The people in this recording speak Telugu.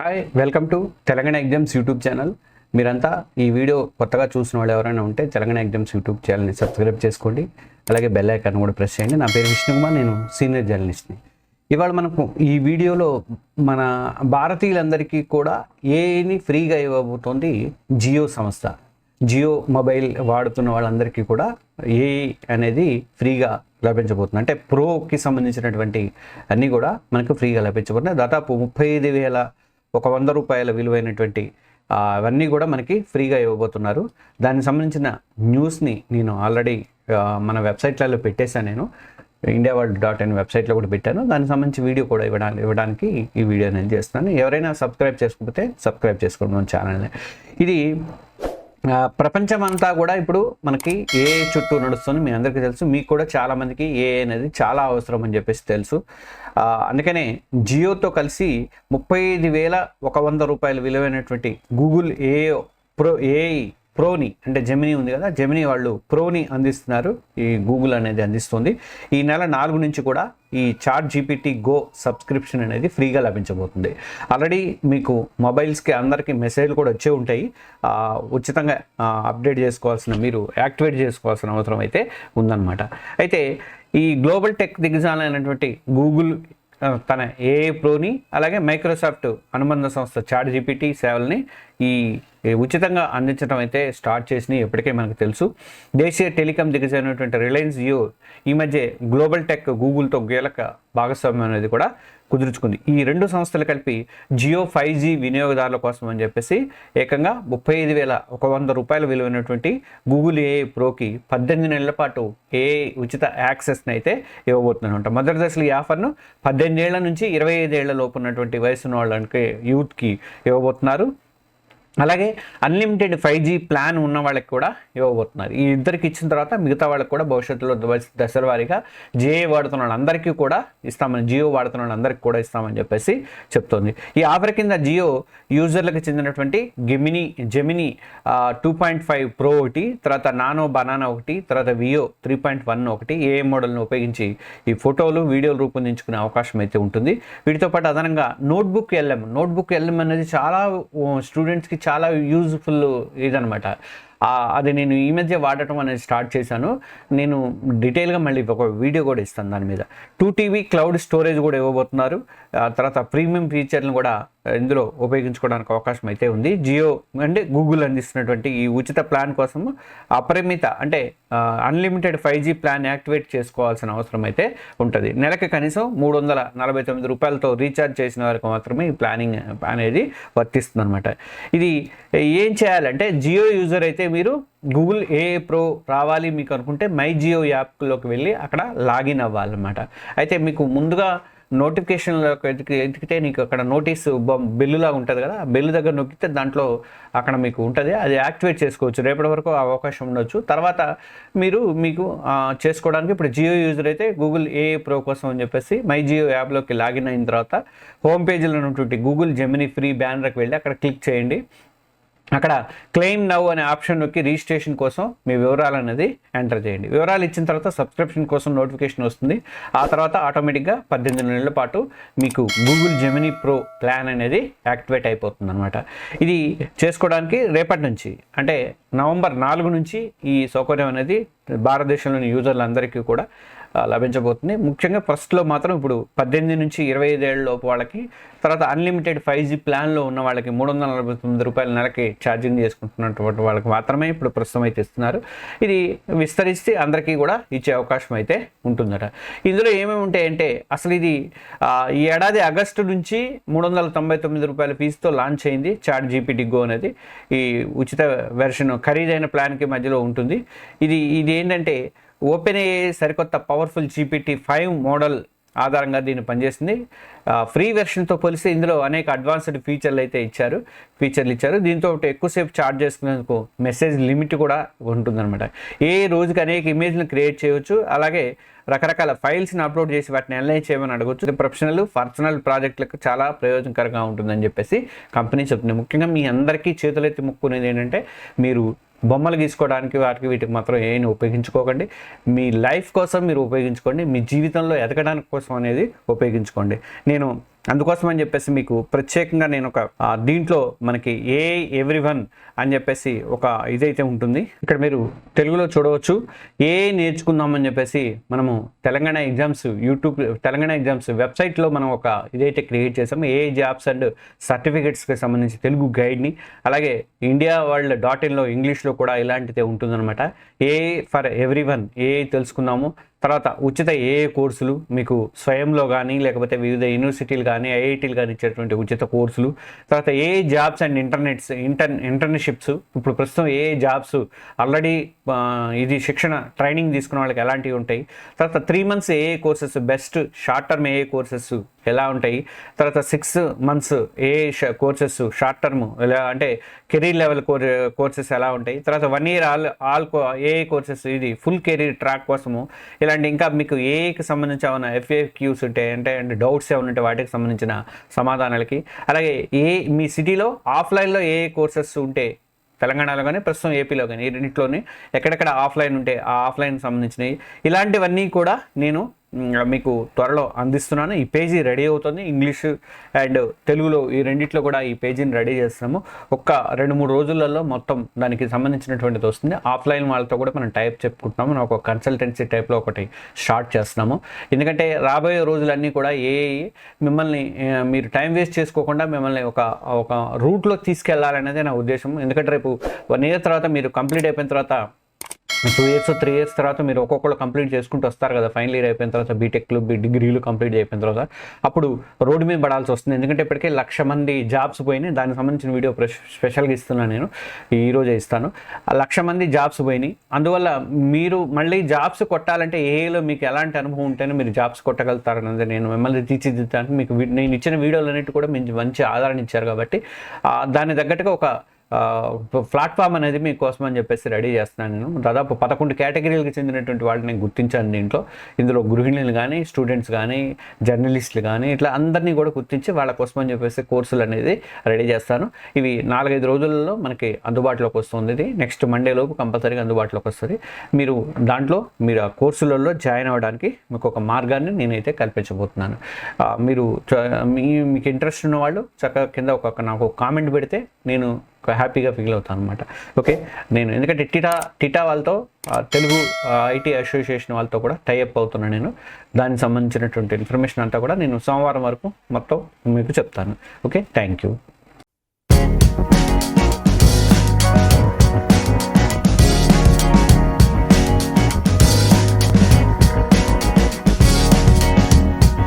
Hi welcome to Telangana exams YouTube channel. మీరంతా ఈ వీడియో కొత్తగా చూసిన వాళ్ళు ఎవరైనా ఉంటే తెలంగాణ ఎగ్జామ్స్ యూట్యూబ్ ఛానల్ని సబ్స్క్రైబ్ చేసుకోండి. అలాగే బెల్ ఐకాన్ కూడా ప్రెస్ చేయండి. నా పేరు విష్ణుకుమార్, నేను సీనియర్ జర్నలిస్ట్ని. ఇవాళ మనకు ఈ వీడియోలో మన భారతీయులందరికీ కూడా ఏఐని ఫ్రీగా ఇవ్వబోతోంది జియో సంస్థ. జియో మొబైల్ వాడుతున్న వాళ్ళందరికీ కూడా ఏఐ అనేది ఫ్రీగా లభించబోతుంది. అంటే ప్రోకి సంబంధించినటువంటి అన్నీ కూడా మనకు ఫ్రీగా లభించబోతున్నాయి. దాదాపు 35,100 రూపాయల విలువైనటువంటి అవన్నీ కూడా మనకి ఫ్రీగా ఇవ్వబోతున్నారు. దానికి సంబంధించిన న్యూస్ని నేను ఆల్రెడీ మన వెబ్సైట్లలో పెట్టేశాను. నేను indiaworld.in వెబ్సైట్లో కూడా పెట్టాను. దానికి సంబంధించి వీడియో కూడా ఇవ్వడానికి ఈ వీడియో నేను చేస్తున్నాను. ఎవరైనా సబ్స్క్రైబ్ చేసుకోకపోతే సబ్స్క్రైబ్ చేసుకోండి మన ఛానల్ని. ఇది ప్రపంచం అంతా కూడా ఇప్పుడు మనకి ఏఐ చుట్టూ నడుస్తుంది. మీ అందరికీ తెలుసు, మీకు కూడా చాలామందికి ఏఐ అనేది చాలా అవసరం అని చెప్పేసి తెలుసు. అందుకనే జియోతో కలిసి 35,100 రూపాయలు విలువైనటువంటి గూగుల్ ఏఐ ప్రోని, అంటే జెమినీ ఉంది కదా, జెమినీ వాళ్ళు ప్రోని అందిస్తున్నారు. ఈ గూగుల్ అనేది అందిస్తుంది. ఈ నెల 4 నుంచి కూడా ఈ చాట్ జీపీటీ గో సబ్స్క్రిప్షన్ అనేది ఫ్రీగా లభించబోతుంది. ఆల్రెడీ మీకు మొబైల్స్కి అందరికీ మెసేజ్లు కూడా వచ్చే ఉంటాయి. ఉచితంగా అప్డేట్ చేసుకోవాల్సిన, మీరు యాక్టివేట్ చేసుకోవాల్సిన అవసరం అయితే ఉందన్నమాట. అయితే ఈ గ్లోబల్ టెక్ దిగ్గజాలైనటువంటి గూగుల్ తన ఏఐ ప్రోని, అలాగే మైక్రోసాఫ్ట్ అనుబంధ సంస్థ చాట్ జీపీటీ సేవల్ని ఈ ఉచితంగా అందించడం అయితే స్టార్ట్ చేసినాయి. ఎప్పటికే మనకు తెలుసు. దేశీయ టెలికాం దిగ్గజమైనటువంటి రిలయన్స్ జియో ఈ మధ్య గ్లోబల్ టెక్ గూగుల్తో కీలక భాగస్వామ్యం అనేది కూడా కుదుర్చుకుంది. ఈ రెండు సంస్థలు కలిపి జియో 5G వినియోగదారుల కోసం అని చెప్పేసి ఏకంగా 35,100 రూపాయల విలువైనటువంటి గూగుల్ ఏఐ ప్రోకి 18 నెలల పాటు ఏఐ ఉచిత యాక్సెస్ని అయితే ఇవ్వబోతుందన్నమాట. మొదటి దశలో ఈ ఆఫర్ను 18 ఏళ్ల నుంచి 25 ఏళ్ల లోపు ఉన్నటువంటి వయసున్న వాళ్ళకి, యూత్కి ఇవ్వబోతున్నారు. అలాగే అన్లిమిటెడ్ 5G ప్లాన్ ఉన్న వాళ్ళకి కూడా ఇవ్వబోతున్నారు. ఈ ఇద్దరికి ఇచ్చిన తర్వాత మిగతా వాళ్ళకి కూడా భవిష్యత్తులో దశల వారీగా జియో వాడుతున్న వాళ్ళందరికీ కూడా ఇస్తామని, జియో వాడుతున్న వాళ్ళందరికీ కూడా ఇస్తామని చెప్పేసి చెప్తోంది. ఈ ఆఫర్ కింద జియో యూజర్లకు చెందినటువంటి జెమినీ 2.5 ప్రో ఒకటి, తర్వాత నానో బనానా ఒకటి, తర్వాత వియో 3.1 ఒకటి ఏఐ మోడల్ను ఉపయోగించి ఈ ఫోటోలు, వీడియోలు రూపొందించుకునే అవకాశం అయితే ఉంటుంది. వీటితో పాటు అదనంగా నోట్బుక్ ఎల్ఎం అనేది చాలా స్టూడెంట్స్కి చాలా యూజ్ఫుల్ ఇదనమాట. అది నేను ఈ మధ్య వాడటం అనేది స్టార్ట్ చేశాను. నేను డీటెయిల్గా మళ్ళీ ఒక వీడియో కూడా ఇస్తాను దాని మీద. 2TB క్లౌడ్ స్టోరేజ్ కూడా ఇవ్వబోతున్నారు. తర్వాత ప్రీమియం ఫీచర్లను కూడా ఇందులో ఉపయోగించుకోవడానికి అవకాశం అయితే ఉంది. జియో అంటే గూగుల్ అందిస్తున్నటువంటి ఈ ఉచిత ప్లాన్ కోసం అపరిమిత, అంటే అన్లిమిటెడ్ 5G ప్లాన్ యాక్టివేట్ చేసుకోవాల్సిన అవసరం అయితే ఉంటుంది. నెలకి కనీసం 349 రూపాయలతో రీఛార్జ్ చేసిన వారికి మాత్రమే ఈ ప్లానింగ్ అనేది వర్తిస్తుంది అనమాట. ఇది ఏం చేయాలంటే, జియో యూజర్ అయితే మీరు గూగుల్ ఏఐ ప్రో రావాలి మీకు అనుకుంటే మై జియో యాప్లోకి వెళ్ళి అక్కడ లాగిన్ అవ్వాలన్నమాట. అయితే మీకు ముందుగా నోటిఫికేషన్లోకి ఎతికితే నీకు అక్కడ నోటీసు బెల్లులాగా ఉంటుంది కదా, ఆ బెల్లు దగ్గర నొక్కితే దాంట్లో అక్కడ మీకు ఉంటుంది. అది యాక్టివేట్ చేసుకోవచ్చు. రేపటి వరకు అవకాశం ఉండొచ్చు. తర్వాత మీకు చేసుకోవడానికి ఇప్పుడు జియో యూజర్ అయితే గూగుల్ ఏఐ ప్రో కోసం అని చెప్పేసి మై జియో యాప్లోకి లాగిన్ అయిన తర్వాత హోమ్ పేజీలో ఉన్నటువంటి గూగుల్ జెమినీ ఫ్రీ బ్యానర్కి వెళ్ళి అక్కడ క్లిక్ చేయండి. అక్కడ క్లెయిమ్ నౌ అనే ఆప్షన్ నొక్కి రిజిస్ట్రేషన్ కోసం మీ వివరాలు అనేది ఎంటర్ చేయండి. వివరాలు ఇచ్చిన తర్వాత సబ్స్క్రిప్షన్ కోసం నోటిఫికేషన్ వస్తుంది. ఆ తర్వాత ఆటోమేటిక్గా 18 నెలల పాటు మీకు గూగుల్ జెమినీ ప్రో ప్లాన్ అనేది యాక్టివేట్ అయిపోతుంది అనమాట. ఇది చేసుకోవడానికి రేపటి నుంచి, అంటే నవంబర్ 4 నుంచి ఈ సౌకర్యం అనేది భారతదేశంలోని యూజర్లందరికీ కూడా లభించబోతుంది. ముఖ్యంగా ఫస్ట్లో మాత్రం ఇప్పుడు 18 నుంచి 25 ఏళ్ళ లోపు వాళ్ళకి, తర్వాత అన్లిమిటెడ్ 5G ప్లాన్లో ఉన్న వాళ్ళకి 349 రూపాయల నెలకి ఛార్జింగ్ చేసుకుంటున్నటువంటి వాళ్ళకి మాత్రమే ఇప్పుడు ప్రస్తుతం అయితే ఇస్తున్నారు. ఇది విస్తరిస్తే అందరికీ కూడా ఇచ్చే అవకాశం అయితే ఉంటుందట. ఇందులో ఏమేమి ఉంటాయంటే, అసలు ఇది ఈ ఏడాది ఆగస్టు నుంచి 399 రూపాయల ఫీజుతో లాంచ్ అయింది చాట్ జీపీటీ గో అనేది. ఈ ఉచిత వెర్షన్ ఖరీదైన ప్లాన్కి మధ్యలో ఉంటుంది. ఇది ఏంటంటే ఓపెన్ఏఐ సరికొత్త పవర్ఫుల్ GPT-5 మోడల్ ఆధారంగా దీన్ని పనిచేస్తుంది. ఫ్రీ వెర్షన్తో పోలిస్తే ఇందులో అనేక అడ్వాన్స్డ్ ఫీచర్లు ఇచ్చారు. దీంతో ఎక్కువసేపు చార్జ్ చేసుకునేందుకు మెసేజ్ లిమిట్ కూడా ఉంటుందన్నమాట. ఏ రోజుకి అనేక ఇమేజ్లను క్రియేట్ చేయవచ్చు. అలాగే రకరకాల ఫైల్స్ని అప్లోడ్ చేసి వాటిని అనలైజ్ చేయమని అడగవచ్చు. ప్రొఫెషనల్, పర్సనల్ ప్రాజెక్టులకు చాలా ప్రయోజనకరంగా ఉంటుందని చెప్పేసి కంపెనీ చెప్తుంది. ముఖ్యంగా మీ అందరికీ చేతులెత్తి మొక్కునేది ఏంటంటే, మీరు బొమ్మలు గీసుకోవడానికి వీటికి మాత్రం ఏమి ఉపయోగించుకోకండి. మీ లైఫ్ కోసం మీరు ఉపయోగించుకోండి. మీ జీవితంలో ఎదగడానికి కోసం అనేది ఉపయోగించుకోండి. నేను అందుకోసం అని చెప్పేసి మీకు ప్రత్యేకంగా నేను ఒక దీంట్లో మనకి ఎవ్రీవన్ అని చెప్పేసి ఒక ఇదైతే ఉంటుంది. ఇక్కడ మీరు తెలుగులో చూడవచ్చు. నేర్చుకుందామని చెప్పేసి మనము తెలంగాణ ఎగ్జామ్స్ తెలంగాణ ఎగ్జామ్స్ వెబ్సైట్లో మనం ఒక ఇదైతే క్రియేట్ చేసాము. జాబ్స్ అండ్ సర్టిఫికేట్స్కి సంబంధించి తెలుగు గైడ్ని, అలాగే ఇండియా వరల్డ్.inలో ఇంగ్లీష్లో కూడా ఇలాంటిదే ఉంటుందన్నమాట. ఫర్ ఎవ్రీవన్ తెలుసుకుందాము. తర్వాత ఉచిత కోర్సులు మీకు స్వయంలో కానీ లేకపోతే వివిధ యూనివర్సిటీలు కానీ ఐఐటీలు కానీ ఇచ్చేటువంటి ఉచిత కోర్సులు. తర్వాత జాబ్స్ అండ్ ఇంటర్న్షిప్స్. ఇప్పుడు ప్రస్తుతం జాబ్స్ ఆల్రెడీ ఇది శిక్షణ ట్రైనింగ్ తీసుకున్న వాళ్ళకి ఎలాంటివి ఉంటాయి. తర్వాత 3 months courses, best short term courses ఎలా ఉంటాయి. తర్వాత 6 months కోర్సెస్ షార్ట్ టర్మ్ ఎలా అంటే కెరీర్ లెవెల్ కోర్సెస్ ఎలా ఉంటాయి. తర్వాత 1 year ఆల్ కోర్సెస్, ఇది ఫుల్ కెరీర్ ట్రాక్ కోసము. ఇలాంటి ఇంకా మీకు ఏకి సంబంధించి ఏమైనా FAQs ఉంటాయి అంటే డౌట్స్ ఏమైనా ఉంటే వాటికి సంబంధించిన సమాధానాలకి. అలాగే మీ సిటీలో ఆఫ్లైన్లో కోర్సెస్ ఉంటే తెలంగాణలో కానీ ప్రస్తుతం ఏపీలో కానీ ఈ రెండింటిలోనే ఎక్కడెక్కడ ఆఫ్లైన్ ఉంటే ఆ ఆఫ్లైన్కి సంబంధించినవి ఇలాంటివన్నీ కూడా నేను మీకు త్వరలో అందిస్తున్నాను. ఈ పేజీ రెడీ అవుతుంది. ఇంగ్లీష్ అండ్ తెలుగులో ఈ రెండిట్లో కూడా ఈ పేజీని రెడీ చేస్తున్నాము. 2-3 రోజులలో మొత్తం దానికి సంబంధించినటువంటిది వస్తుంది. ఆఫ్లైన్ వాళ్ళతో కూడా మనం టైప్ చెప్పుకుంటున్నాము. మనం ఒక కన్సల్టెన్సీ టైప్లో ఒకటి స్టార్ట్ చేస్తున్నాము. ఎందుకంటే రాబోయే రోజులన్నీ కూడా మిమ్మల్ని మీరు టైం వేస్ట్ చేసుకోకుండా మిమ్మల్ని ఒక రూట్లో తీసుకెళ్లాలనేదే నా ఉద్దేశం. ఎందుకంటే రేపు 1 year తర్వాత మీరు కంప్లీట్ అయిపోయిన తర్వాత 2 years 3 years తర్వాత మీరు ఒక్కొక్కరు కంప్లీట్ చేసుకుంటూ వస్తారు కదా. ఫైనల్ ఇయర్ అయిపోయిన తర్వాత బీటెక్లు డిగ్రీలు కంప్లీట్ అయిపోయిన తర్వాత అప్పుడు రోడ్డు మీద పడాల్సి వస్తుంది. ఎందుకంటే ఇప్పటికే 1,00,000 మంది జాబ్స్ పోయినాయి. దానికి సంబంధించిన వీడియో స్పెషల్గా ఇస్తున్నాను, నేను ఈరోజే ఇస్తాను. 1,00,000 మంది జాబ్స్ పోయినాయి. అందువల్ల మీరు మళ్ళీ జాబ్స్ కొట్టాలంటే ఏలో మీకు ఎలాంటి అనుభవం ఉంటేనే మీరు జాబ్స్ కొట్టగలుగుతారన్నది నేను మిమ్మల్ని తీర్చిదిద్దానికి మీకు నేను ఇచ్చిన వీడియోలన్నిటి కూడా మంచి ఆదరణ ఇచ్చారు. కాబట్టి దాని తగ్గట్టుగా ఒక ప్లాట్ఫామ్ అనేది మీకోసం అని చెప్పేసి రెడీ చేస్తున్నాను. నేను దాదాపు 11 కేటగిరీలకు చెందినటువంటి వాళ్ళని గుర్తించాను దీంట్లో. ఇందులో గృహిణులు కానీ, స్టూడెంట్స్ కానీ, జర్నలిస్టులు కానీ, ఇట్లా అందరినీ కూడా గుర్తించి వాళ్ళ కోసం అని చెప్పేసి కోర్సులు అనేది రెడీ చేస్తాను. ఇవి 4-5 రోజులలో మనకి అందుబాటులోకి వస్తుంది. ఇది నెక్స్ట్ మండే లోపు కంపల్సరీగా అందుబాటులోకి వస్తుంది. మీరు ఆ కోర్సులలో జాయిన్ అవ్వడానికి మీకు ఒక మార్గాన్ని నేనైతే కల్పించబోతున్నాను. మీకు ఇంట్రెస్ట్ ఉన్న వాళ్ళు చక్కగా కింద నాకు కామెంట్ పెడితే నేను హ్యాపీగా ఫీల్ అవుతాను అనమాట. ఓకే, నేను ఎందుకంటే టిటా వాళ్ళతో తెలుగు ఐటీ అసోసియేషన్ వాళ్ళతో కూడా టైఅప్ అవుతున్నాను. నేను దానికి సంబంధించినటువంటి ఇన్ఫర్మేషన్ అంతా కూడా నేను సోమవారం వరకు మొత్తం మీకు చెప్తాను. Okay, thank you.